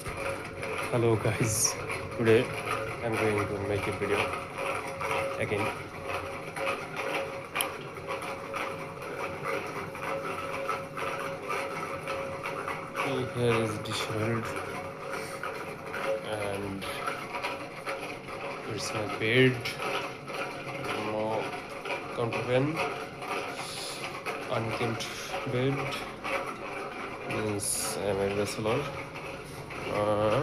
Hello guys, today I'm going to make a video again. Here is dishwasher and it's my bed. No counterpane, unkempt bed means I'm a wrestler. Uh,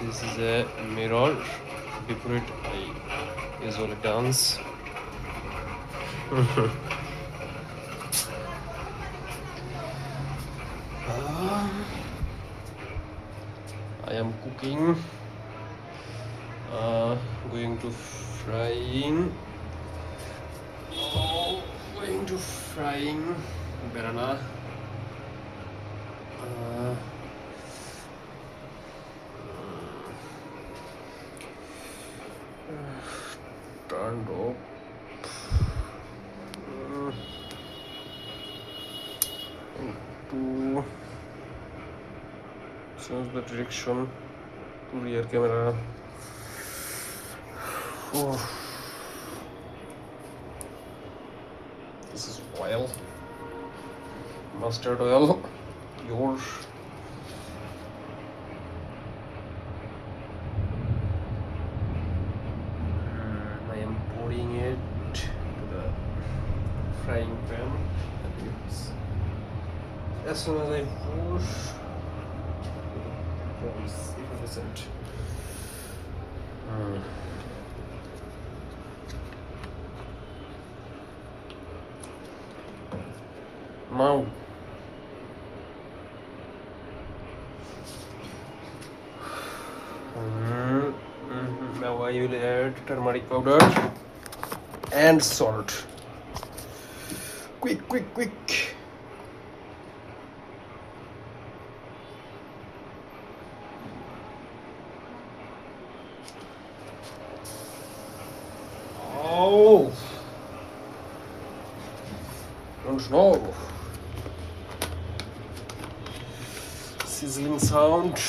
this is a mirror. Before it, I usually dance. I am cooking, going to frying, banana, turned up, to change the direction to rear camera. Oh. This is oil, mustard oil, yours. I am pouring it to the frying pan. As soon as I push, it becomes effervescent. Now now I will add turmeric powder and salt. Quick, quick, quick. Oh, don't know. Sizzling sound.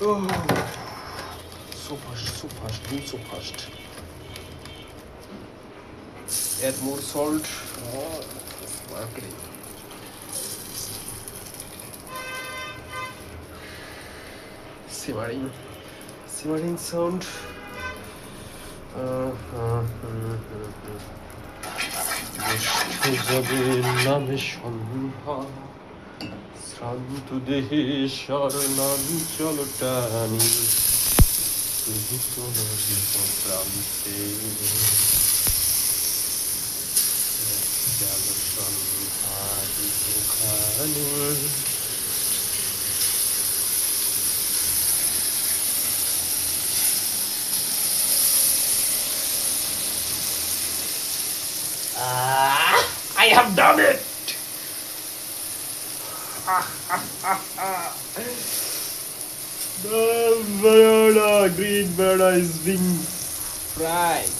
Oh, so fast, do so fast. Add more salt. Oh, sparkling. Simmering sound. যাবে নামে সন্ধ্যা শ্রান্ত দেহে স্বর্ণাঞ্চল টানি তুমি তো প্রান্তে গেল সন্ধ্যারি ওখানে I have done it! The green banana is being fried.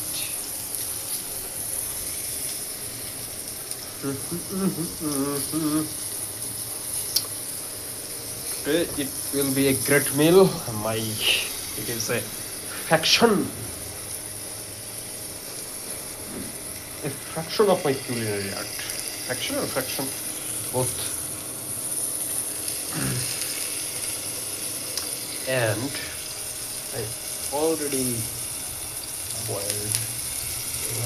Today it will be a great meal. It is a fraction of my culinary art. Fraction or fraction? Both. And I already boiled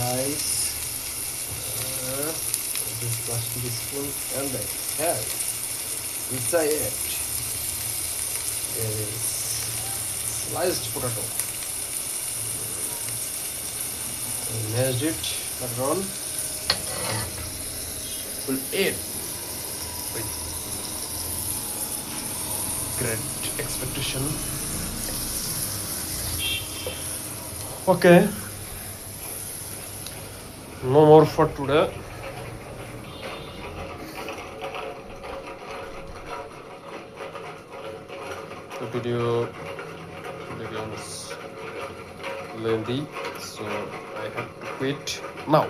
rice. This plastic spoon, and I have inside it is sliced potato. I mashed it later on. Will eat with great expectation. Okay, no more for today. The video becomes lengthy, so I have to quit now.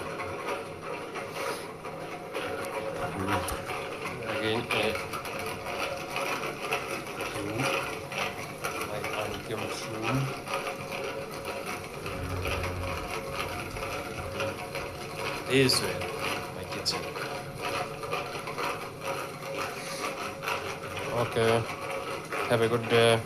again a room, my unkempt room. This way, my kitchen. Okay, have a good day.